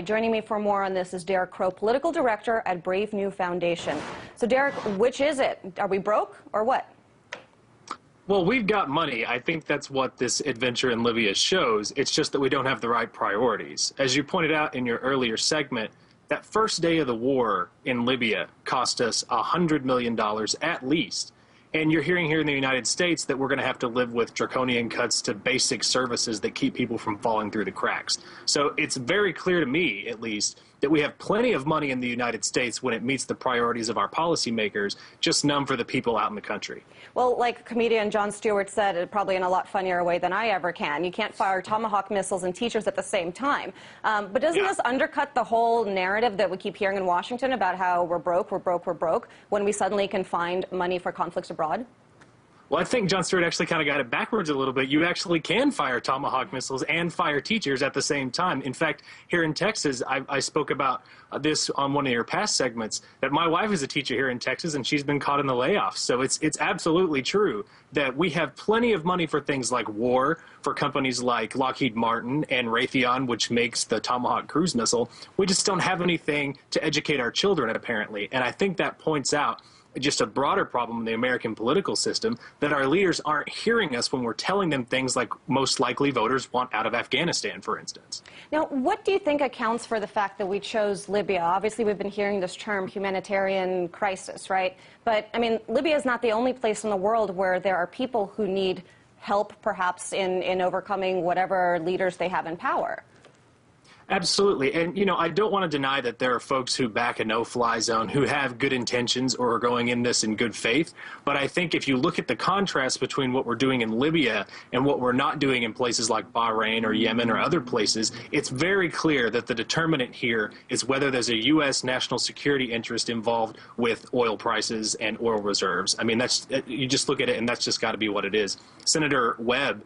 Joining me for more on this is Derrick Crowe, Political Director at Brave New Foundation. So Derrick, which is it? Are we broke or what? Well, we've got money. I think that's what this adventure in Libya shows. It's just that we don't have the right priorities. As you pointed out in your earlier segment, that first day of the war in Libya cost us $100 million at least. And you're hearing here in the United States that we're going to have to live with draconian cuts to basic services that keep people from falling through the cracks. So it's very clear to me, at least, that we have plenty of money in the United States when it meets the priorities of our policymakers, just none for the people out in the country. Well, like comedian Jon Stewart said, probably in a lot funnier way than I ever can, you can't fire Tomahawk missiles and teachers at the same time. But doesn't this undercut the whole narrative that we keep hearing in Washington about how we're broke, when we suddenly can find money for conflicts abroad? Well, I think Jon Stewart actually kind of got it backwards a little bit. You actually can fire Tomahawk missiles and fire teachers at the same time. In fact, here in Texas, I spoke about this on one of your past segments, that my wife is a teacher here in Texas, and she's been caught in the layoffs. So it's absolutely true that we have plenty of money for things like war, for companies like Lockheed Martin and Raytheon, which makes the Tomahawk cruise missile. We just don't have anything to educate our children, apparently. And I think that points out just a broader problem in the American political system, that our leaders aren't hearing us when we're telling them things like most likely voters want out of Afghanistan, for instance. Now, what do you think accounts for the fact that we chose Libya? Obviously, we've been hearing this term humanitarian crisis, right? But, I mean, Libya is not the only place in the world where there are people who need help, perhaps, in overcoming whatever leaders they have in power. Absolutely. And, you know, I don't want to deny that there are folks who back a no-fly zone who have good intentions or are going in this in good faith. But I think if you look at the contrast between what we're doing in Libya and what we're not doing in places like Bahrain or Yemen or other places, it's very clear that the determinant here is whether there's a U.S. national security interest involved with oil prices and oil reserves. I mean, you just look at it and that's just got to be what it is. Senator Webb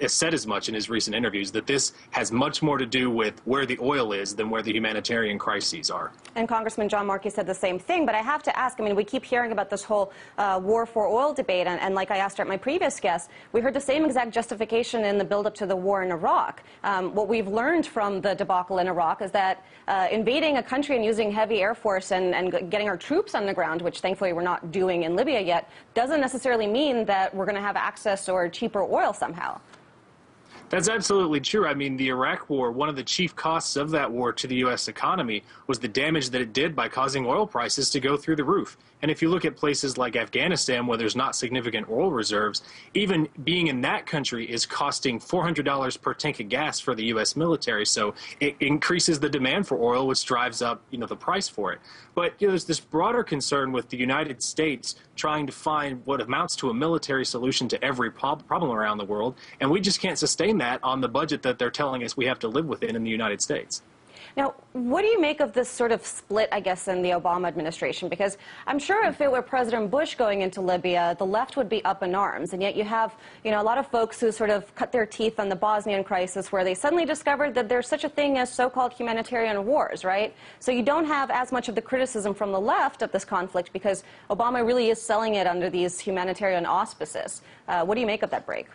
said as much in his recent interviews, that this has much more to do with where the oil is than where the humanitarian crises are. And Congressman John Markey said the same thing, but I have to ask, I mean, we keep hearing about this whole war for oil debate, and like I asked my previous guest, we heard the same exact justification in the build-up to the war in Iraq. What we've learned from the debacle in Iraq is that invading a country and using heavy air force and getting our troops on the ground, which thankfully we're not doing in Libya yet, doesn't necessarily mean that we're going to have access or cheaper oil somehow. That's absolutely true. I mean, the Iraq war, one of the chief costs of that war to the U.S. economy was the damage that it did by causing oil prices to go through the roof. And if you look at places like Afghanistan, where there's not significant oil reserves, even being in that country is costing $400 per tank of gas for the U.S. military. So it increases the demand for oil, which drives up, you know, the price for it. But there's this broader concern with the United States trying to find what amounts to a military solution to every problem around the world, and we just can't sustain that on the budget that they're telling us we have to live within in the United States. Now, what do you make of this sort of split, I guess, in the Obama administration? Because I'm sure if it were President Bush going into Libya, the left would be up in arms. And yet you have, you know, a lot of folks who sort of cut their teeth on the Bosnian crisis, where they suddenly discovered that there's such a thing as so-called humanitarian wars, right? So you don't have as much of the criticism from the left of this conflict because Obama really is selling it under these humanitarian auspices. What do you make of that break?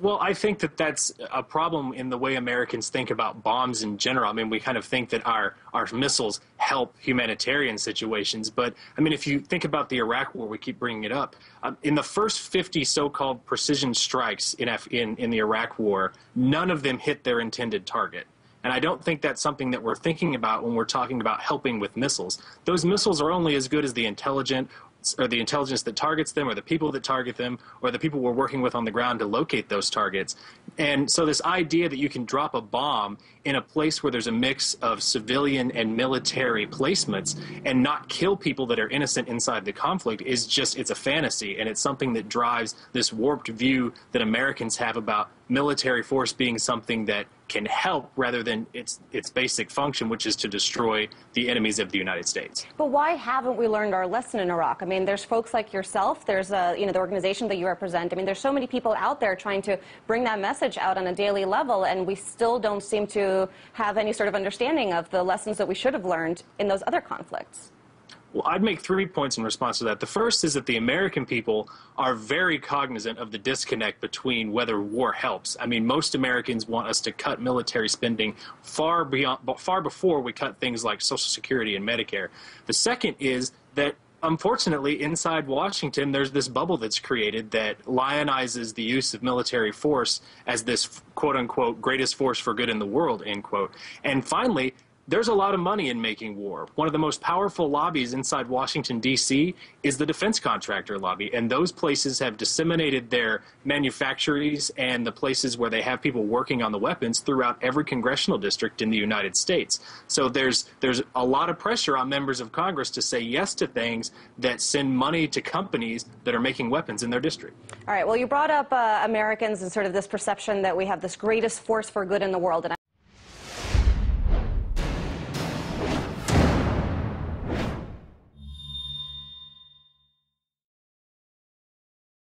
Well, I think that that's a problem in the way Americans think about bombs in general. I mean, we kind of think that our missiles help humanitarian situations. But, I mean, if you think about the Iraq war, we keep bringing it up. In the first 50 so-called precision strikes in the Iraq war, none of them hit their intended target. And I don't think that's something that we're thinking about when we're talking about helping with missiles. Those missiles are only as good as the intelligence that targets them, or the people that target them, or the people we're working with on the ground to locate those targets. And so this idea that you can drop a bomb in a place where there's a mix of civilian and military placements and not kill people that are innocent inside the conflict is just, it's a fantasy, and it's something that drives this warped view that Americans have about military force being something that can help rather than its basic function, which is to destroy the enemies of the United States. But why haven't we learned our lesson in Iraq? I mean, there's folks like yourself, there's you know, the organization that you represent. I mean, there's so many people out there trying to bring that message out on a daily level, and we still don't seem to have any sort of understanding of the lessons that we should have learned in those other conflicts. Well, I'd make 3 points in response to that. The first is that the American people are very cognizant of the disconnect between whether war helps. I mean, most Americans want us to cut military spending far before we cut things like Social Security and Medicare. The second is that, unfortunately, inside Washington, there's this bubble that's created that lionizes the use of military force as this quote-unquote greatest force for good in the world, end quote. And finally, there's a lot of money in making war. One of the most powerful lobbies inside Washington, D.C. is the defense contractor lobby, and those places have disseminated their manufactories and the places where they have people working on the weapons throughout every congressional district in the United States. So there's a lot of pressure on members of Congress to say yes to things that send money to companies that are making weapons in their district. All right, well, you brought up Americans and sort of this perception that we have this greatest force for good in the world. And